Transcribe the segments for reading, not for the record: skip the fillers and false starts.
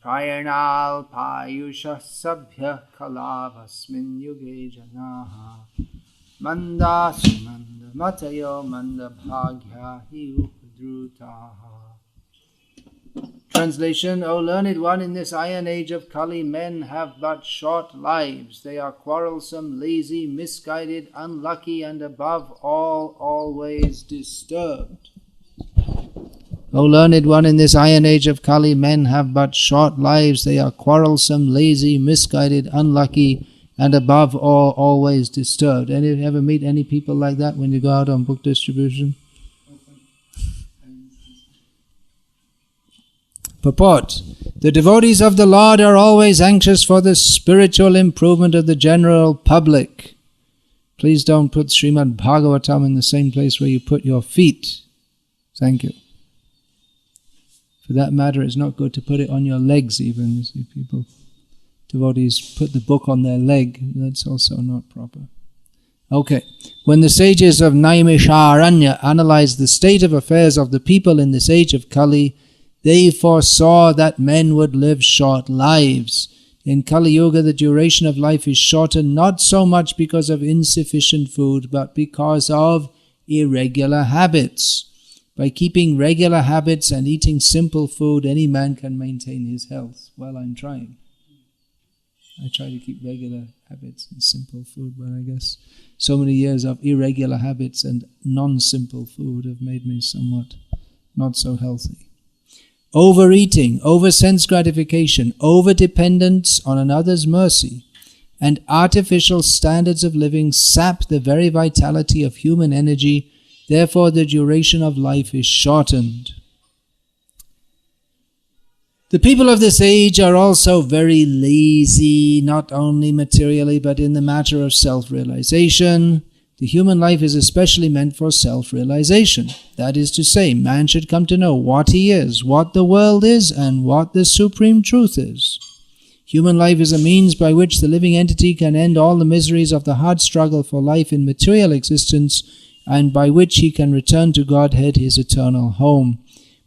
Prayanalpayusha sabhya kalavasmin yuge janaha manda sumanda matayo manda bhagya hi upadrutaha. Translation: O learned one, in this iron age of Kali, men have but short lives. They are quarrelsome, lazy, misguided, unlucky, and above all, always disturbed. O learned one, in this iron age of Kali, men have but short lives. They are quarrelsome, lazy, misguided, unlucky, and above all, always disturbed. Any of you ever meet any people like that when you go out on book distribution? Purport: the devotees of the Lord are always anxious for the spiritual improvement of the general public. Please don't put Srimad Bhagavatam in the same place where you put your feet. Thank you. For that matter, it's not good to put it on your legs even. You see people, devotees put the book on their leg. That's also not proper. Okay. When the sages of Naimisharanya analyzed the state of affairs of the people in this age of Kali, they foresaw that men would live short lives. In Kali Yuga, the duration of life is shortened not so much because of insufficient food, but because of irregular habits. By keeping regular habits and eating simple food, any man can maintain his health. Well, I'm trying. I try to keep regular habits and simple food, but I guess so many years of irregular habits and non-simple food have made me somewhat not so healthy. Overeating, over-sense gratification, over-dependence on another's mercy, and artificial standards of living sap the very vitality of human energy. Therefore, the duration of life is shortened. The people of this age are also very lazy, not only materially, but in the matter of self-realization. The human life is especially meant for self-realization. That is to say, man should come to know what he is, what the world is, and what the supreme truth is. Human life is a means by which the living entity can end all the miseries of the hard struggle for life in material existence, and by which he can return to Godhead, his eternal home.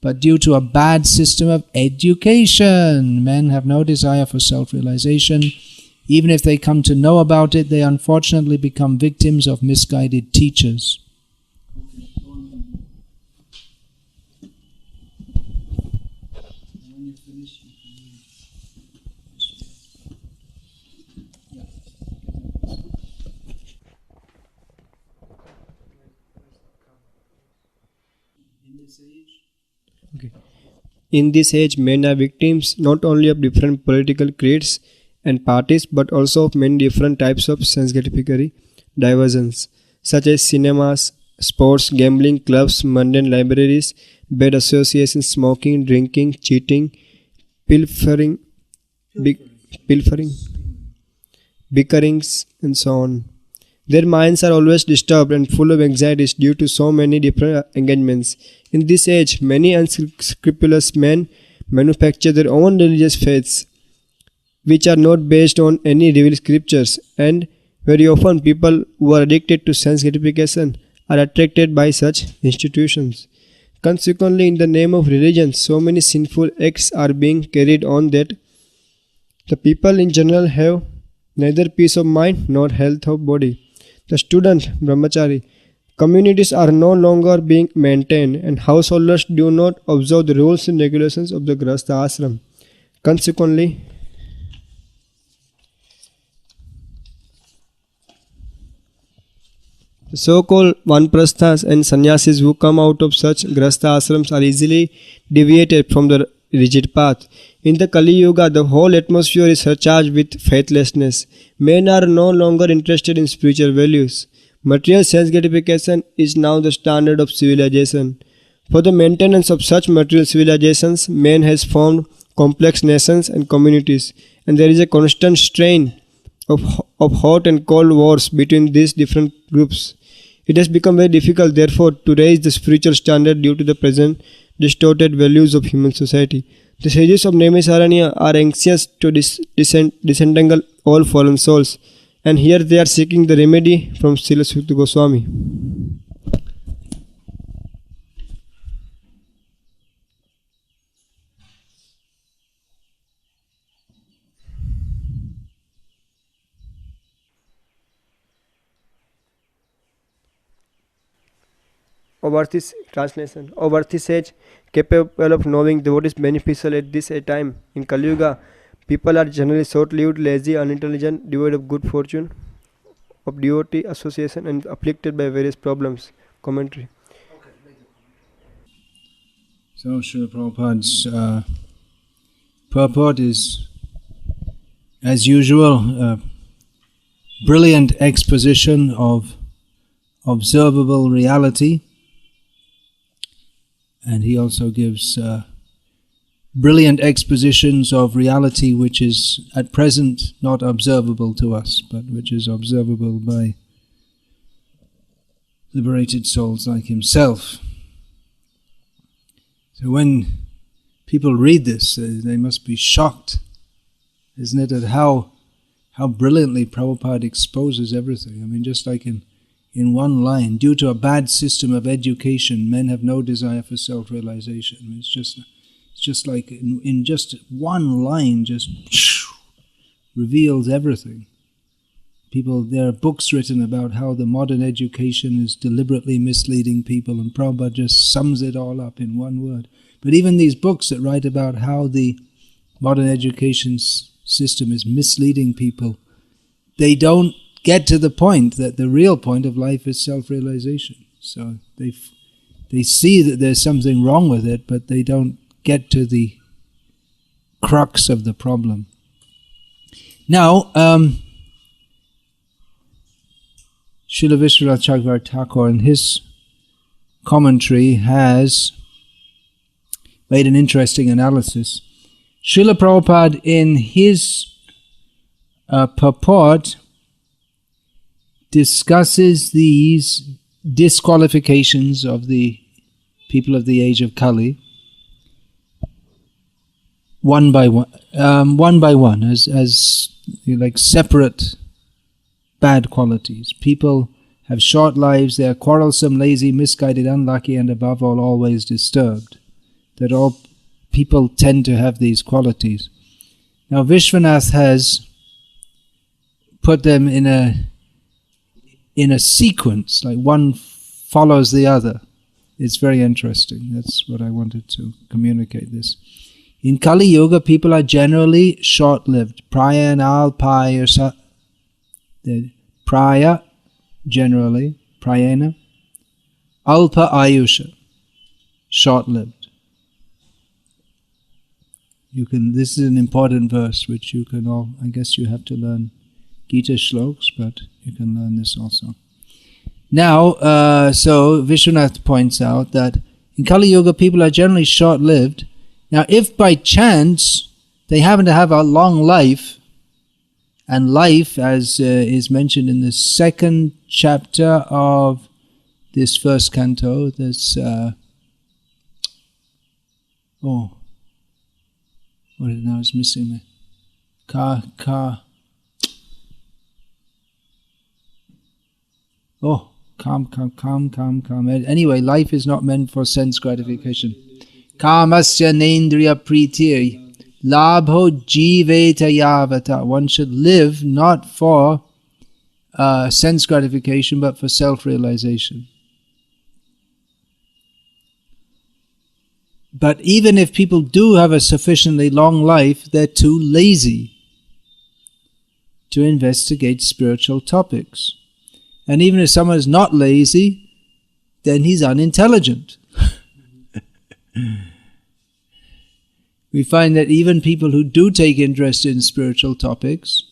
But due to a bad system of education, men have no desire for self-realization. Even if they come to know about it, they unfortunately become victims of misguided teachers. In this age, men are victims not only of different political creeds and parties, but also of many different types of sense gratificatory diversions, such as cinemas, sports, gambling, clubs, mundane libraries, bad associations, smoking, drinking, cheating, pilfering, bickerings, and so on. Their minds are always disturbed and full of anxieties due to so many different engagements. In this age, many unscrupulous men manufacture their own religious faiths, which are not based on any revealed scriptures, and very often people who are addicted to sense gratification are attracted by such institutions. Consequently, in the name of religion, so many sinful acts are being carried on that the people in general have neither peace of mind nor health of body. The student, brahmachari, communities are no longer being maintained, and householders do not observe the rules and regulations of the grahastha ashram. Consequently, the so-called vanprasthas and sannyasis who come out of such grahastha ashrams are easily deviated from the rigid path. In the Kali Yuga, the whole atmosphere is surcharged with faithlessness. Men are no longer interested in spiritual values. Material sense gratification is now the standard of civilization. For the maintenance of such material civilizations, man has formed complex nations and communities, and there is a constant strain of hot and cold wars between these different groups. It has become very difficult, therefore, to raise the spiritual standard due to the present distorted values of human society. The sages of Naimisharanya are anxious to disentangle all fallen souls, and here they are seeking the remedy from Srila Sukta Goswami. Overthy translation. Overthy sage capable of knowing what is beneficial at this time. In Kali Yuga, people are generally short-lived, lazy, unintelligent, devoid of good fortune, of devotee association, and afflicted by various problems. Commentary. So Srila Prabhupada's purport is, as usual, a brilliant exposition of observable reality, and he also gives brilliant expositions of reality which is at present not observable to us, but which is observable by liberated souls like himself. So when people read this, they must be shocked, isn't it, at how brilliantly Prabhupada exposes everything. I mean, just like in one line, due to a bad system of education, men have no desire for self-realization. I mean, it's just like in just one line, just reveals everything. There are books written about how the modern education is deliberately misleading people, and Prabhupada just sums it all up in one word. But even these books that write about how the modern education system is misleading people, they don't get to the point that the real point of life is self-realization. So they see that there's something wrong with it, but they don't get to the crux of the problem. Now, Srila Vishwanath Chakravarti Thakur in his commentary has made an interesting analysis. Srila Prabhupada in his purport discusses these disqualifications of the people of the age of Kali one by one, as like separate bad qualities. People have short lives, they are quarrelsome, lazy, misguided, unlucky, and above all, always disturbed. That all people tend to have these qualities. Now Vishwanath has put them in a sequence, like one follows the other. It's very interesting. That's what I wanted to communicate this. In Kali Yuga, people are generally short-lived. Praya and alpaya, praya, generally, prayena, alpa ayusha, short-lived. This is an important verse which you can all, I guess you have to learn Gita shloks, but you can learn this also. Now, so Vishwanath points out that in Kali Yuga people are generally short-lived. Now, if by chance they happen to have a long life, and life, as is mentioned in the second chapter of this first canto, this what is it now? It's missing me. Calm. Anyway, life is not meant for sense gratification. Kamasya nendriya pritir labho jiveta yavata. One should live not for sense gratification, but for self-realization. But even if people do have a sufficiently long life, they're too lazy to investigate spiritual topics. And even if someone is not lazy, then he's unintelligent. We find that even people who do take interest in spiritual topics,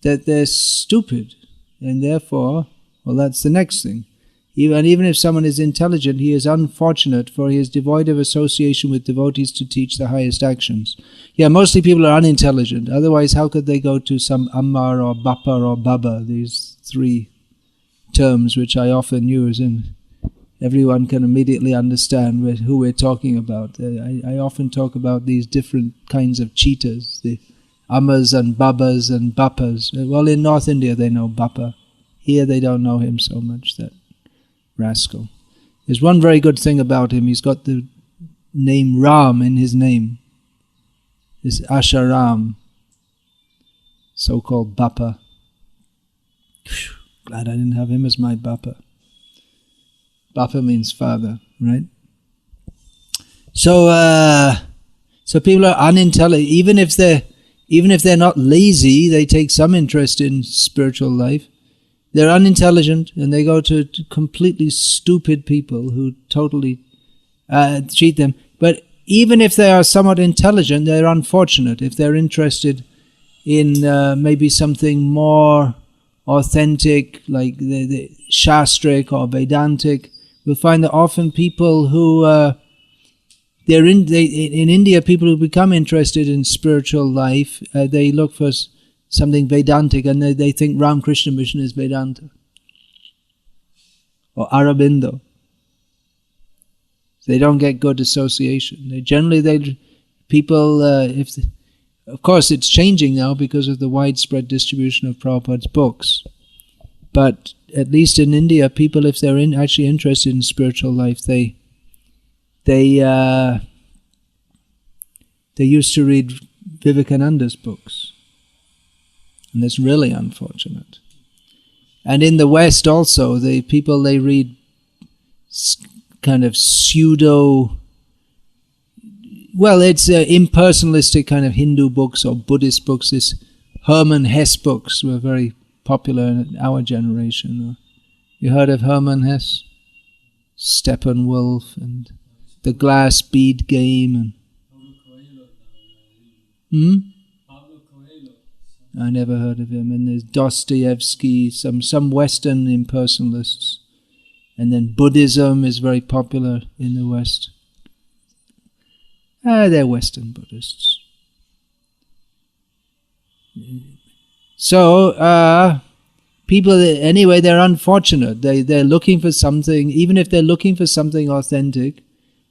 that they're stupid. And therefore, well, that's the next thing. Even if someone is intelligent, he is unfortunate, for he is devoid of association with devotees to teach the highest actions. Yeah, mostly people are unintelligent. Otherwise, how could they go to some Amma or Bappa or Baba, these three terms which I often use, and everyone can immediately understand who we're talking about. I often talk about these different kinds of cheetahs, the Ammas and Babbas and Bappas. Well, in North India they know Bappa. Here they don't know him so much, that rascal. There's one very good thing about him. He's got the name Ram in his name. This Asharam, so-called Bappa. Glad I didn't have him as my Bappa. Bapa means father, right? So, so people are unintelligent. Even if they're not lazy, they take some interest in spiritual life. They're unintelligent, and they go to completely stupid people who totally cheat them. But even if they are somewhat intelligent, they're unfortunate. If they're interested in maybe something more authentic, like the Shastric or Vedantic, we'll find that often people who in India, people who become interested in spiritual life, they look for something Vedantic, and they think Ramakrishna Mission is Vedanta or Aurobindo. They don't get good association. Of course, it's changing now because of the widespread distribution of Prabhupada's books. But at least in India, people, if they're actually interested in spiritual life, they used to read Vivekananda's books. And that's really unfortunate. And in the West also, they read kind of pseudo, well, it's impersonalistic kind of Hindu books or Buddhist books. This Hermann Hesse books were very popular in our generation. You heard of Hermann Hesse? Steppenwolf and the Glass Bead Game. I never heard of him. And there's Dostoevsky, some Western impersonalists. And then Buddhism is very popular in the West. They're Western Buddhists. So, people, anyway, they're unfortunate. They're looking for something, even if they're looking for something authentic,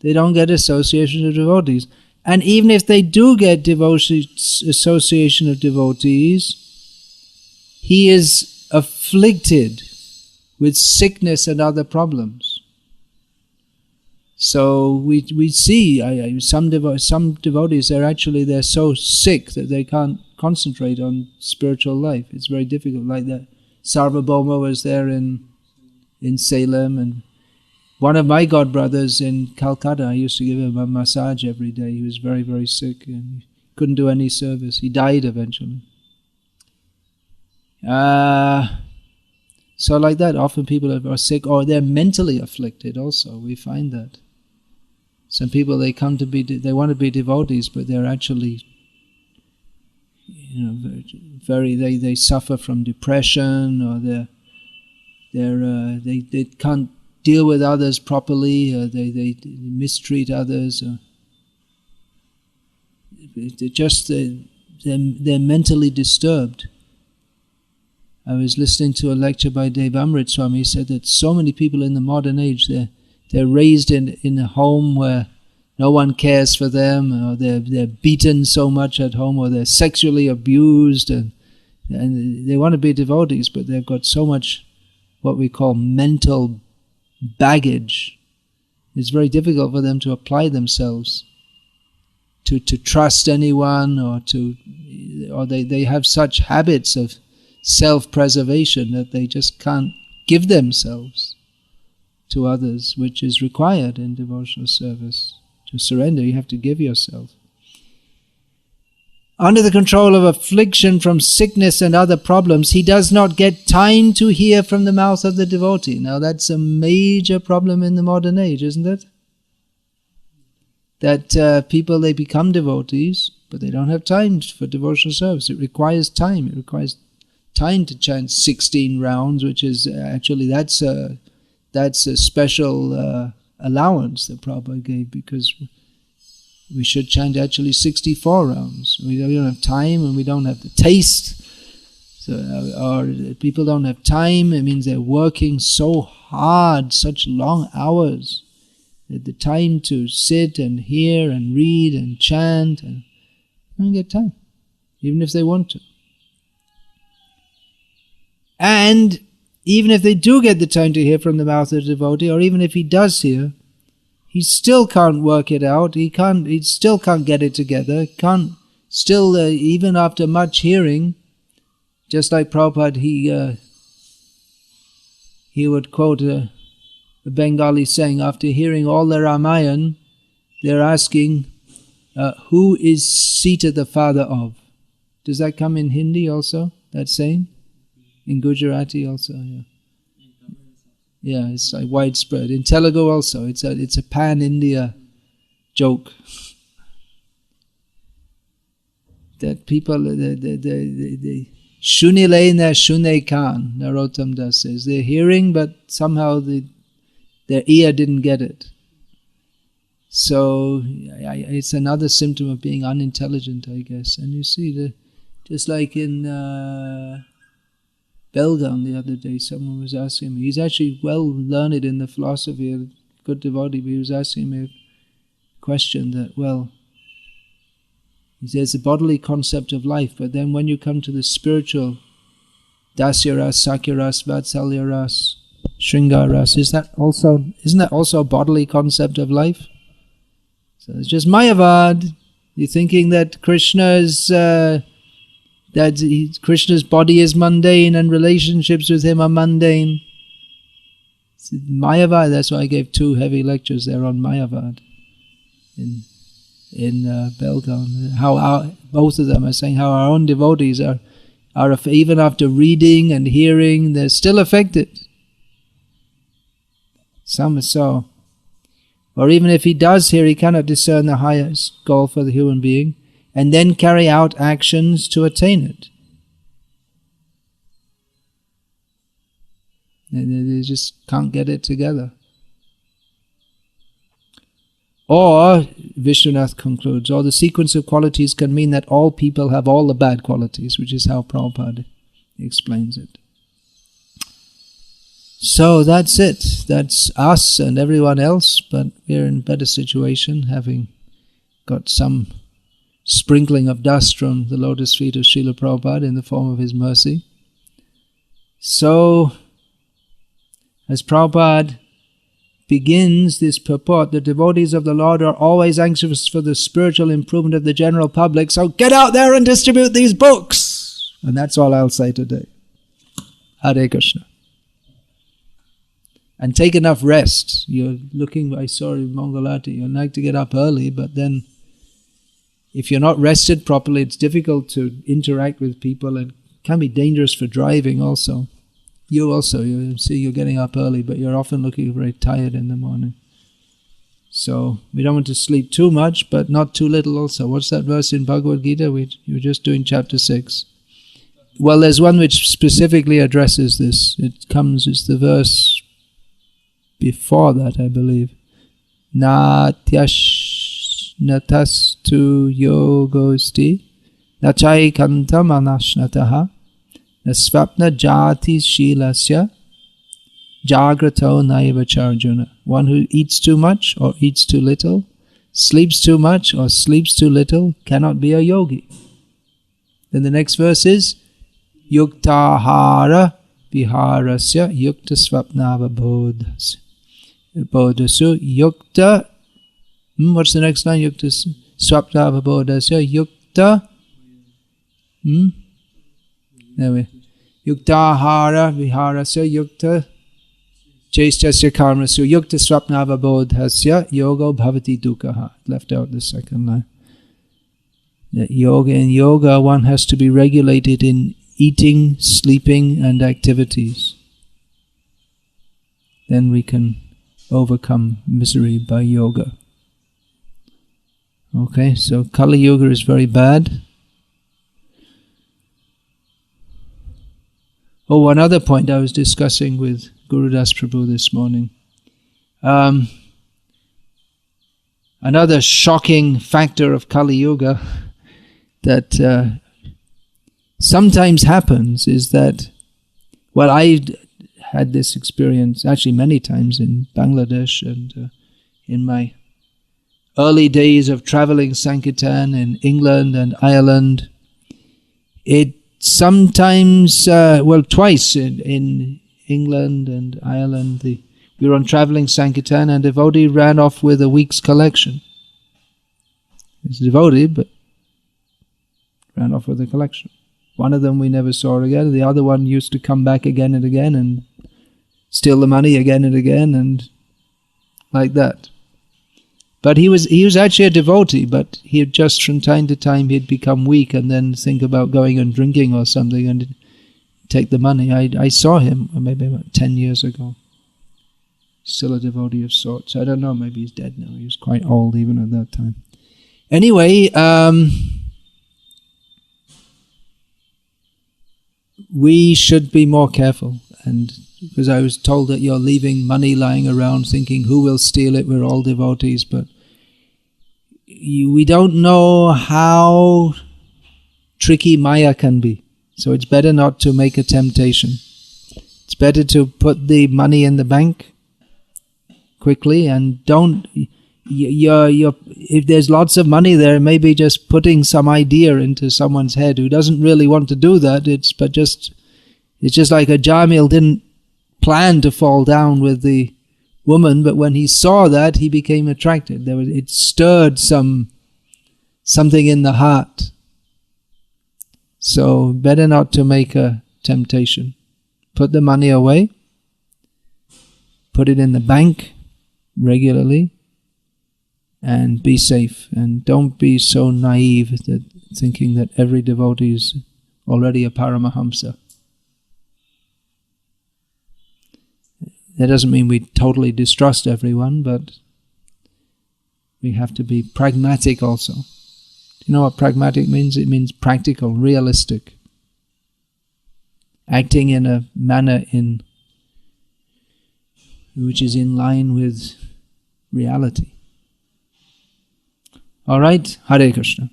they don't get association of devotees. And even if they do get association of devotees, he is afflicted with sickness and other problems. So we see some devotees, they're so sick that they can't concentrate on spiritual life. It's very difficult. Like that Sarvabhauma was there in Salem, and one of my godbrothers in Calcutta, I used to give him a massage every day. He was very, very sick and couldn't do any service. He died eventually. So like that, often people are sick, or they're mentally afflicted also. We find that. Some people, they want to be devotees, but they're actually, they suffer from depression, or they can't deal with others properly, they mistreat others, they're mentally disturbed. I was listening to a lecture by Devamrit Swami. He said that so many people in the modern age, they're raised in a home where no one cares for them, or they're beaten so much at home, or they're sexually abused, and they want to be devotees, but they've got so much what we call mental baggage. It's very difficult for them to apply themselves, to trust anyone, or they have such habits of self-preservation that they just can't give themselves to others, which is required in devotional service. To surrender, you have to give yourself. Under the control of affliction from sickness and other problems, he does not get time to hear from the mouth of the devotee. Now that's a major problem in the modern age, isn't it? That people, they become devotees, but they don't have time for devotional service. It requires time. It requires time to chant 16 rounds, which is actually, that's a special allowance that Prabhupada gave, because we should chant actually 64 rounds. We don't have time, and we don't have the taste. So, or people don't have time. It means they're working so hard, such long hours, that the time to sit and hear and read and chant, and they don't get time, even if they want to. And even if they do get the time to hear from the mouth of the devotee, or even if he does hear, he still can't work it out. He still can't get it together. Even after much hearing, just like Prabhupada, he would quote the Bengali saying, after hearing all the Ramayan, they're asking, who is Sita the father of? Does that come in Hindi also, that saying? In Gujarati also, yeah. Yeah, it's like widespread. In Telugu also, it's a pan-India joke. That people, the Shunile na Shune Khan, Narottam Das says, they're hearing but somehow their ear didn't get it. So it's another symptom of being unintelligent, I guess. And you see, just like in Belgaum the other day, someone was asking me, he's actually well learned in the philosophy, a good devotee, but he was asking me a question that, well, there's a bodily concept of life, but then when you come to the spiritual, Dasya Ras, Sakya Ras, Vatsalya Ras, Shringa Ras, isn't that also a bodily concept of life? So it's just Mayavad. You're thinking that Krishna's body is mundane and relationships with him are mundane. It's Mayavad. That's why I gave 2 heavy lectures there on Mayavad in Belgaum. How both of them are saying how our own devotees are even after reading and hearing, they're still affected. Some are so. Or even if he does hear, he cannot discern the highest goal for the human being and then carry out actions to attain it. They just can't get it together. Or, Vishwanath concludes, or the sequence of qualities can mean that all people have all the bad qualities, which is how Prabhupada explains it. So that's it. That's us and everyone else, but we're in a better situation, having got some sprinkling of dust from the lotus feet of Srila Prabhupada in the form of his mercy. So, as Prabhupada begins this purport, the devotees of the Lord are always anxious for the spiritual improvement of the general public, so get out there and distribute these books! And that's all I'll say today. Hare Krishna. And take enough rest. You're looking, I saw in Mangalati, you'd like to get up early, but then if you're not rested properly, it's difficult to interact with people and can be dangerous for driving also. You see you're getting up early, but you're often looking very tired in the morning. So we don't want to sleep too much, but not too little also. What's that verse in Bhagavad Gita? You were just doing chapter 6. Well, there's one which specifically addresses this. It's the verse before that, I believe. Natyashnatas-tu yogosti nachaikantam anashnataha Svapna jati shilasya jagrato naiva charjuna. One who eats too much or eats too little, sleeps too much or sleeps too little, cannot be a yogi. Then the next verse is yuktahara viharasya yukta svapnava bodhasu yukta. What's the next line? Yukta swapnava bodhasya yukta. Anyway, yuktahara viharasya yukta chestasya karmasya yukta swapnava bodhasya yogo bhavati dukkha. Left out the second line. That in yoga one has to be regulated in eating, sleeping and activities. Then we can overcome misery by yoga. Okay, so Kali Yuga is very bad. Oh, one other point I was discussing with Gurudas Prabhu this morning. Another shocking factor of Kali Yuga that sometimes happens is that, well, I had this experience actually many times in Bangladesh and in my early days of traveling Sankirtan in England and Ireland. It sometimes, twice in England and Ireland, we were on traveling Sankirtan and a devotee ran off with a week's collection. He's a devotee, but ran off with a collection. One of them we never saw again. The other one used to come back again and again and steal the money again and again, and like that. But he was actually a devotee, but he had just from time to time he'd become weak and then think about going and drinking or something and take the money. I saw him maybe about 10 years ago. Still a devotee of sorts. I don't know, maybe he's dead now. He was quite old even at that time. Anyway, we should be more careful. And because I was told that you're leaving money lying around thinking, who will steal it? We're all devotees. But we don't know how tricky Maya can be. So it's better not to make a temptation. It's better to put the money in the bank quickly and don't... if there's lots of money there, maybe just putting some idea into someone's head who doesn't really want to do that. It's just like a Jamil didn't plan to fall down with the woman, but when he saw that, he became attracted. It stirred something in the heart. So better not to make a temptation. Put the money away. Put it in the bank regularly. And be safe. And don't be so naive that thinking that every devotee is already a Paramahamsa. That doesn't mean we totally distrust everyone, but we have to be pragmatic also. You know what pragmatic means? It means practical, realistic. Acting in a manner which is in line with reality. Alright, Hare Krishna.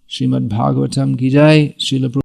Srimad Bhagavatam ki jai, Srila